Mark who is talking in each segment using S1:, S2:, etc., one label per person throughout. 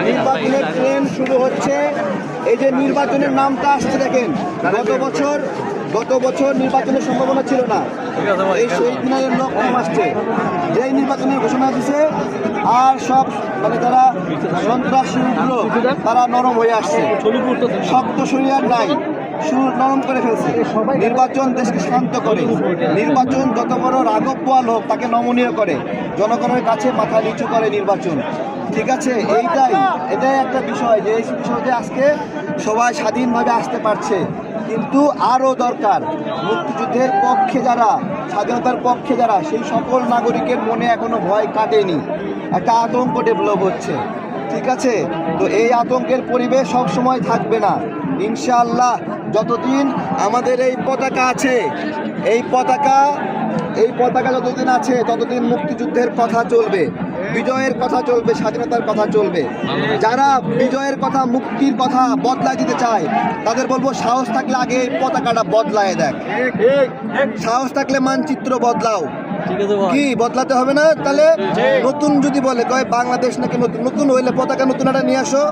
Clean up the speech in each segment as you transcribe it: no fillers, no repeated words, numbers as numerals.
S1: নির্বাচনের ট্রেন শুরু হচ্ছে। এই যে নির্বাচনের নামটা আসছে দেখেন, গত বছর নির্বাচনের সম্ভাবনা ছিল না, এই শহীদ মিনারের লোক কম আসছে। যেই নির্বাচনের ঘোষণা দিছে আর সব মানে যারা সন্ত্রাসী উগ্র তারা নরম হয়ে আসছে, শক্ত শরীর আর নাই, সুর নরম করে ফেলছে। নির্বাচন দেশকে শান্ত করে, নির্বাচন যত বড় রাঘব বোয়াল হোক তাকে নমনীয় করে, জনগণের কাছে মাথা নিচু করে নির্বাচন। ঠিক আছে, এটাই একটা বিষয় যে এই বিষয়তে আজকে সবাই স্বাধীনভাবে আসতে পারছে। কিন্তু আরও দরকার, মুক্তিযুদ্ধের পক্ষে যারা, স্বাধীনতার পক্ষে যারা, সেই সকল নাগরিকের মনে এখনো ভয় কাটেনি, একটা আতঙ্ক ডেভেলপ হচ্ছে। ঠিক আছে, তো এই আতঙ্কের পরিবেশ সব সময় থাকবে না ইনশাআল্লাহ। যতদিন আমাদের এই পতাকা আছে, এই পতাকা যতদিন আছে ততদিন মুক্তিযুদ্ধের কথা চলবে, বিজয়ের কথা চলবে, স্বাধীনতার কথা চলবে। যারা বিজয়ের কথা, মুক্তির কথা বদলায় দিতে চায় তাদের বলবো সাহস থাকলে আগে এই পতাকাটা বদলায় দেখ। সাহস থাকলে মানচিত্র বদলাও। কি বদলাতে হবে না? তাহলে নতুন যদি বলে কয় বাংলাদেশ নাকি নতুন হইলে পতাকা নতুন একটা নিয়ে আসো।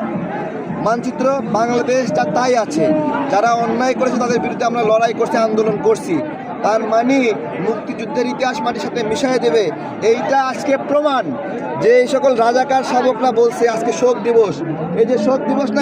S1: মানচিত্র বাংলাদেশ যা তাই আছে, যারা অন্যায় করেছে তাদের বিরুদ্ধে আমরা লড়াই করছি, আন্দোলন করছি, তার মানে মুক্তিযুদ্ধের ইতিহাস মাটির সাথে মিশিয়ে দেবে। এইটা আজকে প্রমাণ যে এই সকল রাজাকার শাবকরা বলছে আজকে শোক দিবস, এই যে শোক দিবস না,